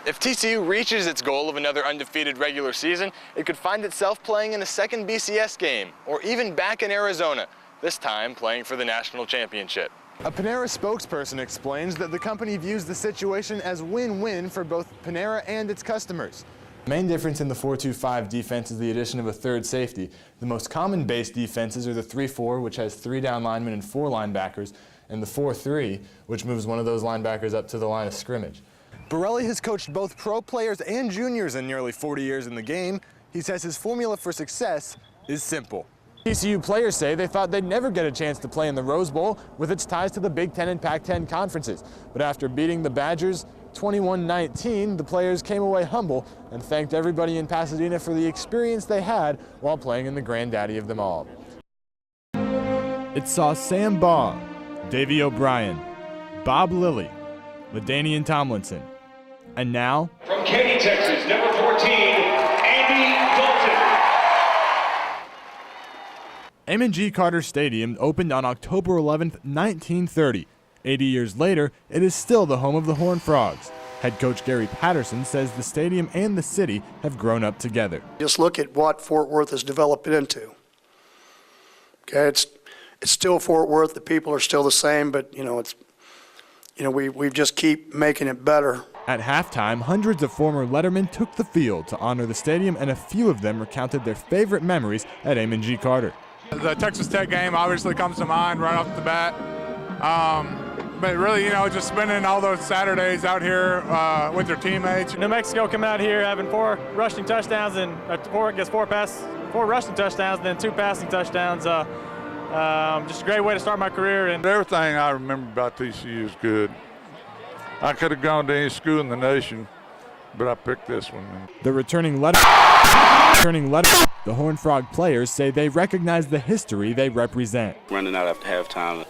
If TCU reaches its goal of another undefeated regular season, it could find itself playing in a second BCS game, or even back in Arizona, this time playing for the national championship. A Panera spokesperson explains that the company views the situation as win-win for both Panera and its customers. The main difference in the 4-2-5 defense is the addition of a third safety. The most common base defenses are the 3-4, which has 3 down linemen and 4 linebackers, and the 4-3, which moves one of those linebackers up to the line of scrimmage. Borelli has coached both pro players and juniors in nearly 40 years in the game. He says his formula for success is simple. TCU players say they thought they'd never get a chance to play in the Rose Bowl with its ties to the Big Ten and Pac-10 conferences. But after beating the Badgers 21-19, the players came away humble and thanked everybody in Pasadena for the experience they had while playing in the granddaddy of them all. It saw Sam Baugh, Davey O'Brien, Bob Lilly, LaDainian Tomlinson, and now, from Katy, Texas, number 14, Andy Dalton. M&G Carter Stadium opened on October 11, 1930. 80 years later, it is still the home of the Horned Frogs. Head coach Gary Patterson says the stadium and the city have grown up together. Just look at what Fort Worth has developed into. Okay, it's still Fort Worth. The people are still the same, but we just keep making it better. At halftime, hundreds of former Lettermen took the field to honor the stadium, and a few of them recounted their favorite memories at M&G Carter. The Texas Tech game obviously comes to mind right off the bat. But really, just spending all those Saturdays out here with your teammates. New Mexico coming out here having 4 rushing touchdowns and 4 rushing touchdowns and then 2 passing touchdowns. Just a great way to start my career. And everything I remember about TCU is good. I could have gone to any school in the nation, but I picked this one. The returning Lettermen, the Horned Frog players say they recognize the history they represent. Running out after halftime,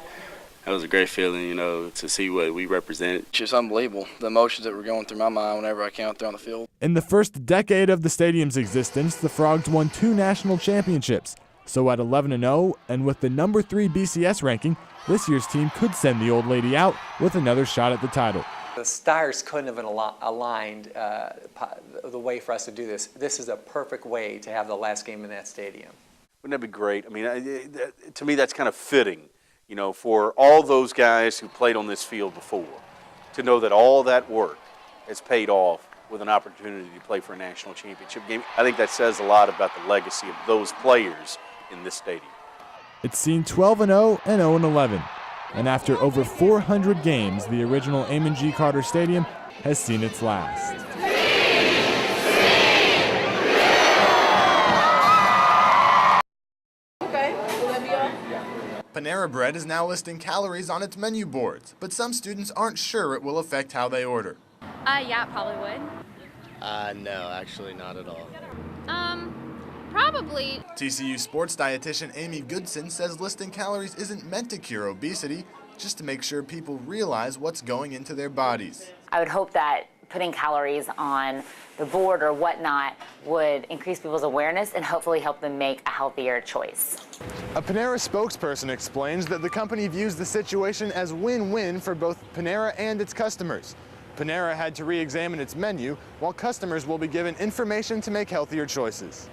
that was a great feeling, to see what we represented. It's just unbelievable, the emotions that were going through my mind whenever I came out there on the field. In the first decade of the stadium's existence, the Frogs won 2 national championships. So at 11-0, and with the number 3 BCS ranking, this year's team could send the old lady out with another shot at the title. The stars couldn't have been aligned the way for us to do this. This is a perfect way to have the last game in that stadium. Wouldn't that be great? I mean, to me, that's kind of fitting, for all those guys who played on this field before, to know that all that work has paid off with an opportunity to play for a national championship game. I think that says a lot about the legacy of those players in this stadium. It's seen 12-0 and 0-11. And after over 400 games, the original M&G Carter Stadium has seen its last. Panera Bread is now listing calories on its menu boards, but some students aren't sure it will affect how they order. Yeah, probably would. No, actually not at all. Probably. TCU sports dietitian Amy Goodson says listing calories isn't meant to cure obesity, just to make sure people realize what's going into their bodies. I would hope that putting calories on the board or whatnot would increase people's awareness and hopefully help them make a healthier choice. A Panera spokesperson explains that the company views the situation as win-win for both Panera and its customers. Panera had to re-examine its menu, while customers will be given information to make healthier choices.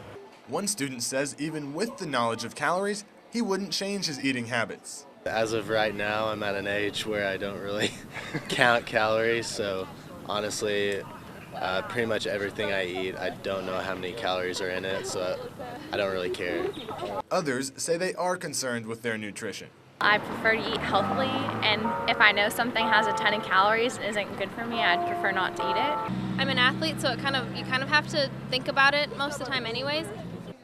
One student says even with the knowledge of calories, he wouldn't change his eating habits. As of right now, I'm at an age where I don't really count calories, so honestly, pretty much everything I eat, I don't know how many calories are in it, so I don't really care. Others say they are concerned with their nutrition. I prefer to eat healthily, and if I know something has a ton of calories and isn't good for me, I'd prefer not to eat it. I'm an athlete, so you kind of have to think about it most of the time anyways.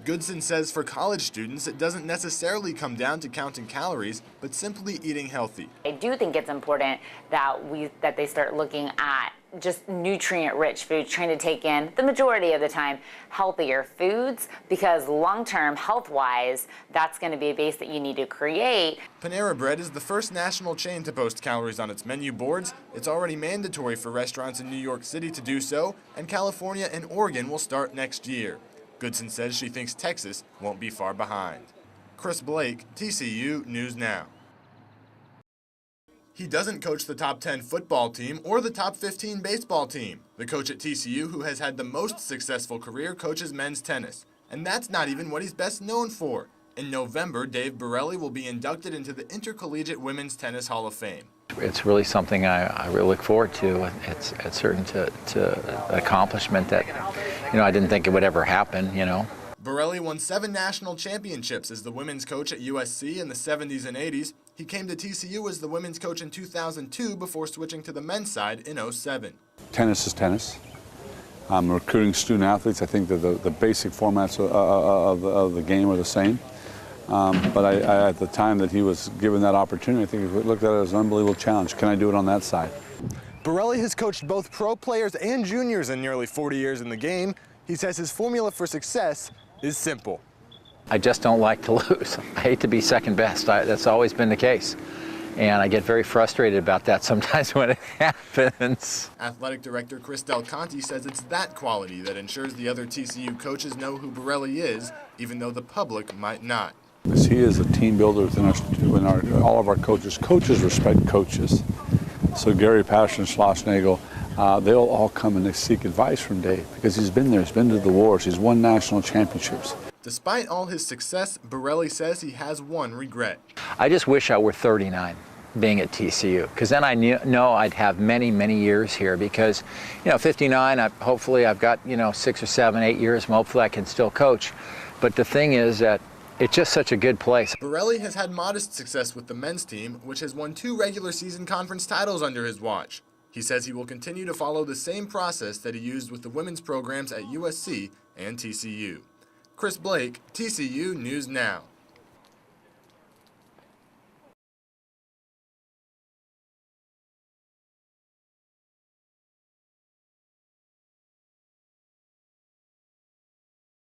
Goodson says for college students, it doesn't necessarily come down to counting calories, but simply eating healthy. I do think it's important that they start looking at just nutrient-rich foods, trying to take in, the majority of the time, healthier foods, because long-term, health-wise, that's going to be a base that you need to create. Panera Bread is the first national chain to post calories on its menu boards. It's already mandatory for restaurants in New York City to do so, and California and Oregon will start next year. Goodson says she thinks Texas won't be far behind. Chris Blake, TCU News Now. He doesn't coach the top 10 football team or the top 15 baseball team. The coach at TCU, who has had the most successful career, coaches men's tennis. And that's not even what he's best known for. In November, Dave Borelli will be inducted into the Intercollegiate Women's Tennis Hall of Fame. It's really something I really look forward to. It's certain to accomplishment that, I didn't think it would ever happen, Borelli won 7 national championships as the women's coach at USC in the 70s and 80s. He came to TCU as the women's coach in 2002 before switching to the men's side in 07. Tennis is tennis. Recruiting student athletes, I think that the basic formats of the game are the same. But at the time that he was given that opportunity, I think he looked at it as an unbelievable challenge. Can I do it on that side? Borelli has coached both pro players and juniors in nearly 40 years in the game. He says his formula for success is simple. I just don't like to lose. I hate to be second best. That's always been the case. And I get very frustrated about that sometimes when it happens. Athletic Director Chris Del Conte says it's that quality that ensures the other TCU coaches know who Borelli is, even though the public might not. He is a team builder within all of our coaches. Coaches respect coaches. So Gary Passion, Schlossnagel, they'll all come and they seek advice from Dave because he's been there, he's been to the wars, he's won national championships. Despite all his success, Borelli says he has one regret. I just wish I were 39 being at TCU, because then I know I'd have many, many years here because, 59, hopefully I've got, 6 or 7, 8 years, and hopefully I can still coach. But the thing is that it's just such a good place. Borelli has had modest success with the men's team, which has won 2 regular season conference titles under his watch. He says he will continue to follow the same process that he used with the women's programs at USC and TCU. Chris Blake, TCU News Now.